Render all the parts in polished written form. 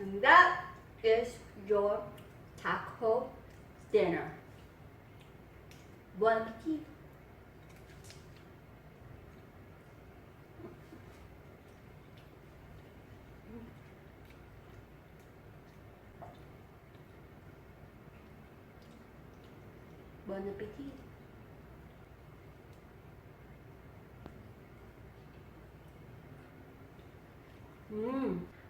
And that is your taco dinner. Bon appetit. Bon appetit.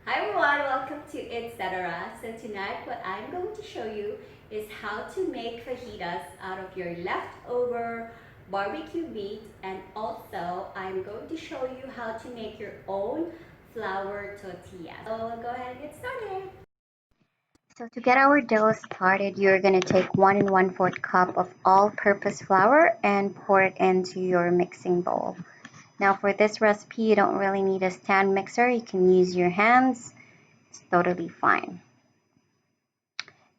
Hi everyone, welcome to Etc. So tonight what I'm going to show you is how to make fajitas out of your leftover barbecue meat, and also I'm going to show you how to make your own flour tortilla. So go ahead and get started. So to get our dough started, you're going to take 1 1/4 cup of all-purpose flour and pour it into your mixing bowl. Now for this recipe, you don't really need a stand mixer. You can use your hands. It's totally fine.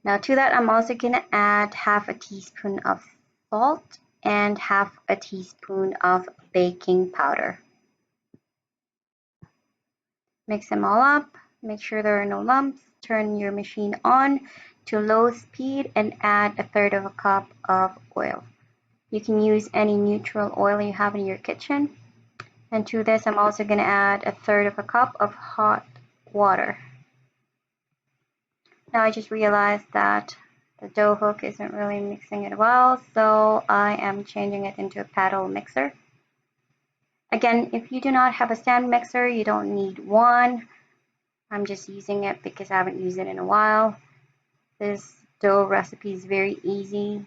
Now to that, I'm also going to add half a teaspoon of salt and half a teaspoon of baking powder. Mix them all up. Make sure there are no lumps. Turn your machine on to low speed and add 1/3 of a cup of oil. You can use any neutral oil you have in your kitchen. And to this, I'm also going to add 1/3 of a cup of hot water. Now I just realized that the dough hook isn't really mixing it well, so I am changing it into a paddle mixer. Again, if you do not have a stand mixer, you don't need one. I'm just using it because I haven't used it in a while. This dough recipe is very easy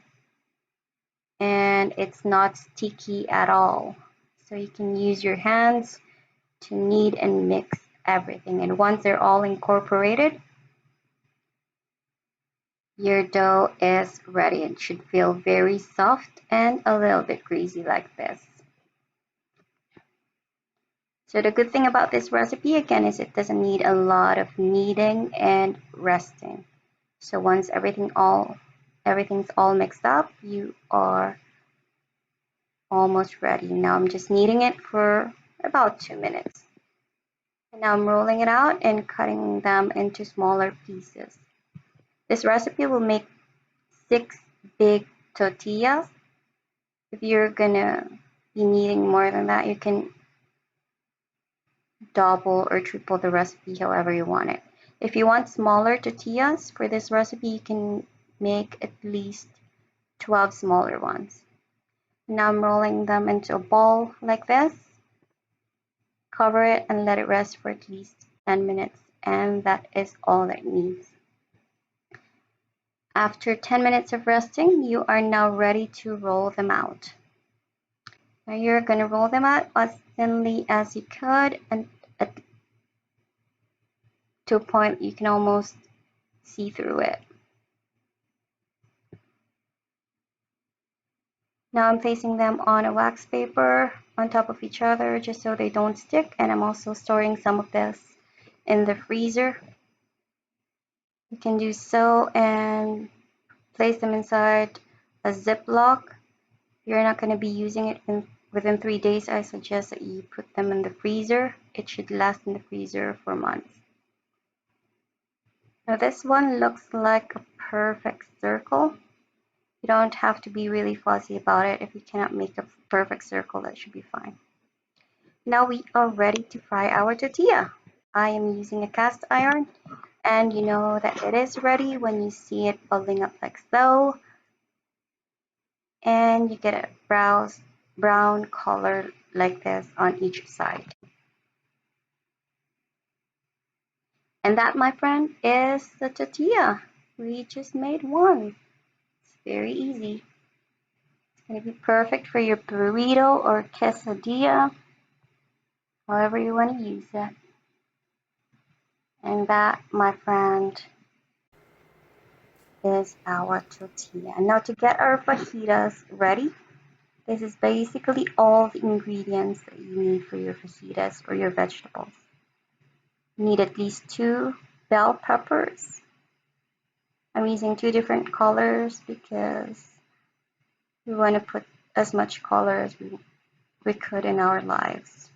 and it's not sticky at all. So you can use your hands to knead and mix everything. And once they're all incorporated, your dough is ready. It should feel very soft and a little bit greasy like this. So the good thing about this recipe again is it doesn't need a lot of kneading and resting. So once everything's all mixed up, you are almost ready. Now I'm just kneading it for about 2 minutes. And now I'm rolling it out and cutting them into smaller pieces. This recipe will make 6 big tortillas. If you're gonna be needing more than that, you can double or triple the recipe however you want it. If you want smaller tortillas for this recipe, you can make at least 12 smaller ones. Now I'm rolling them into a ball like this. Cover it and let it rest for at least 10 minutes, and that is all it needs. After 10 minutes of resting, you are now ready to roll them out. Now you're going to roll them out as thinly as you could, and to a point you can almost see through it. Now I'm placing them on a wax paper on top of each other just so they don't stick, and I'm also storing some of this in the freezer. You can do so and place them inside a Ziploc. If you're not going to be using it within 3 days, I suggest that you put them in the freezer. It should last in the freezer for months. Now this one looks like a perfect circle. You don't have to be really fussy about it. If you cannot make a perfect circle, that should be fine. Now we are ready to fry our tortilla. I am using a cast iron, and you know that it is ready when you see it bubbling up like so. And you get a brown color like this on each side. And that, my friend, is the tortilla. We just made one. It's very easy. It's going to be perfect for your burrito or quesadilla, however you want to use it. And that, my friend, is our tortilla. Now to get our fajitas ready, this is basically all the ingredients that you need for your fajitas or your vegetables. You need at least 2 bell peppers. I'm using 2 different colors because we want to put as much color as we could in our lives.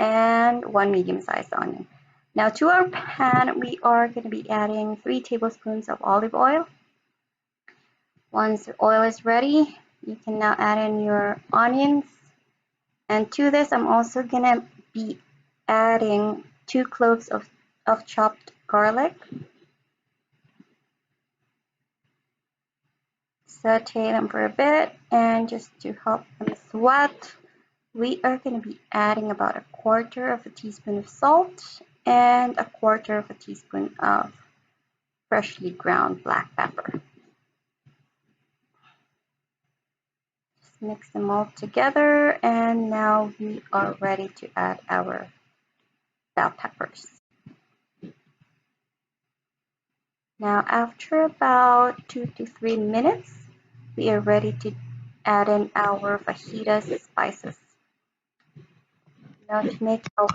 and 1 medium-sized onion. Now to our pan, we are going to be adding 3 tablespoons of olive oil. Once the oil is ready, you can now add in your onions. And to this, I'm also going to be adding 2 cloves of chopped garlic. Saute them for a bit, and just to help them sweat, we are going to be adding about 1/4 teaspoon of salt and 1/4 teaspoon of freshly ground black pepper. Just mix them all together, and now we are ready to add our bell peppers. Now after about 2 to 3 minutes, we are ready to add in our fajitas spices. Now to make our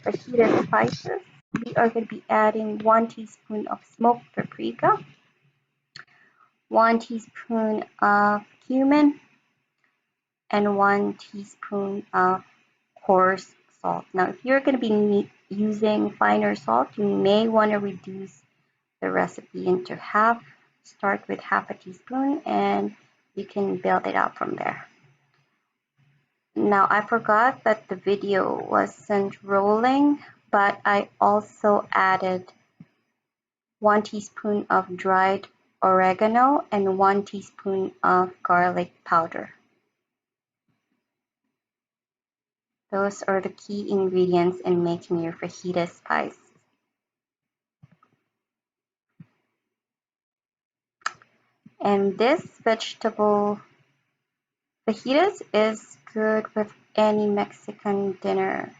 fajita spices, we are going to be adding 1 teaspoon of smoked paprika, 1 teaspoon of cumin, and 1 teaspoon of coarse salt. Now if you're going to be using finer salt, you may want to reduce the recipe into half. Start with 1/2 teaspoon and you can build it up from there. Now I forgot that the video wasn't rolling, but I also added 1 teaspoon of dried oregano and 1 teaspoon of garlic powder. Those are the key ingredients in making your fajita spice. And this vegetable fajitas is good with any Mexican dinner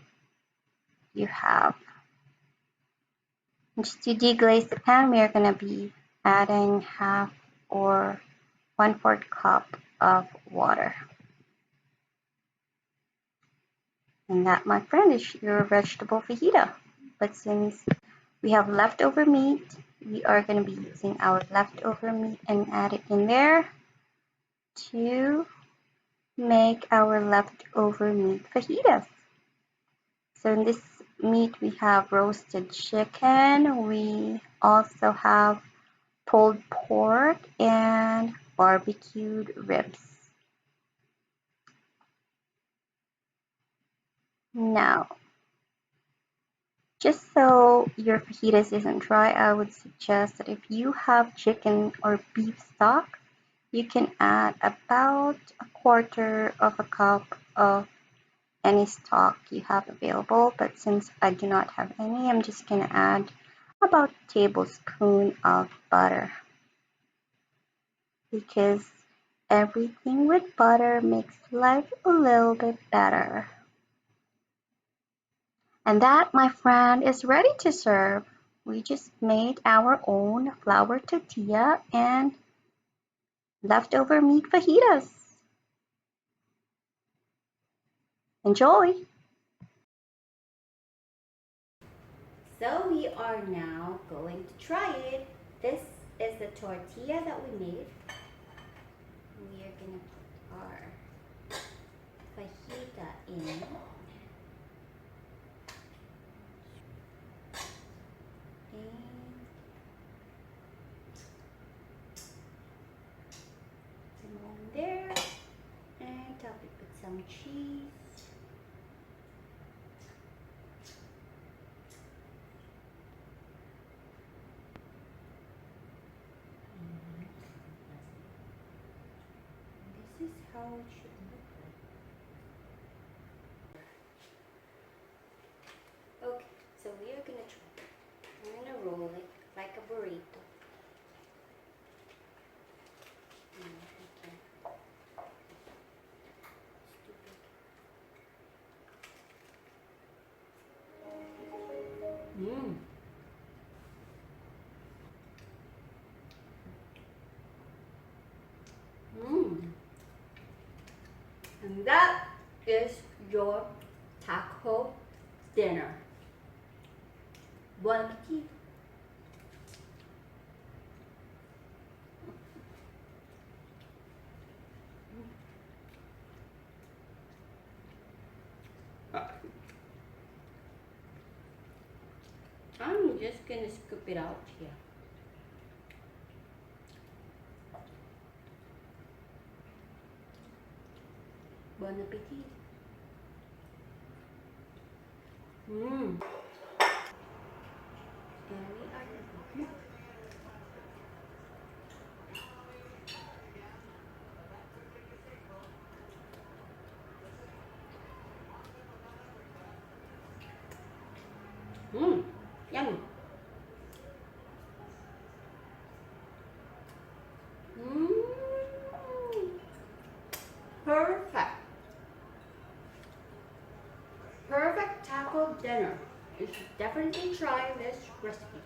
you have. Just to deglaze the pan, we are going to be adding 1/2 or 1/4 cup of water. And that, my friend, is your vegetable fajita. But since we have leftover meat, we are going to be using our leftover meat and add it in there to make our leftover meat fajitas. So in this meat, we have roasted chicken, we also have pulled pork, and barbecued ribs. Now, just so your fajitas isn't dry, I would suggest that if you have chicken or beef stock, you can add about 1/4 cup of any stock you have available. But since I do not have any, I'm just going to add about a tablespoon of butter, because everything with butter makes life a little bit better. And that, my friend, is ready to serve. We just made our own flour tortilla and leftover meat fajitas. Enjoy! So we are now going to try it. This is the tortilla that we made. We are going to put our fajita in. There, and top it with some cheese. This is how it should look like. Okay, so we are gonna try. I'm gonna roll it like a burrito. Mmm. Mmm. And that is your taco dinner. Bon appetit. I'm just gonna scoop it out here. Bon appetit. Mmm. Mmm. Yummy. Mmm. Perfect. Perfect taco dinner. You should definitely try this recipe.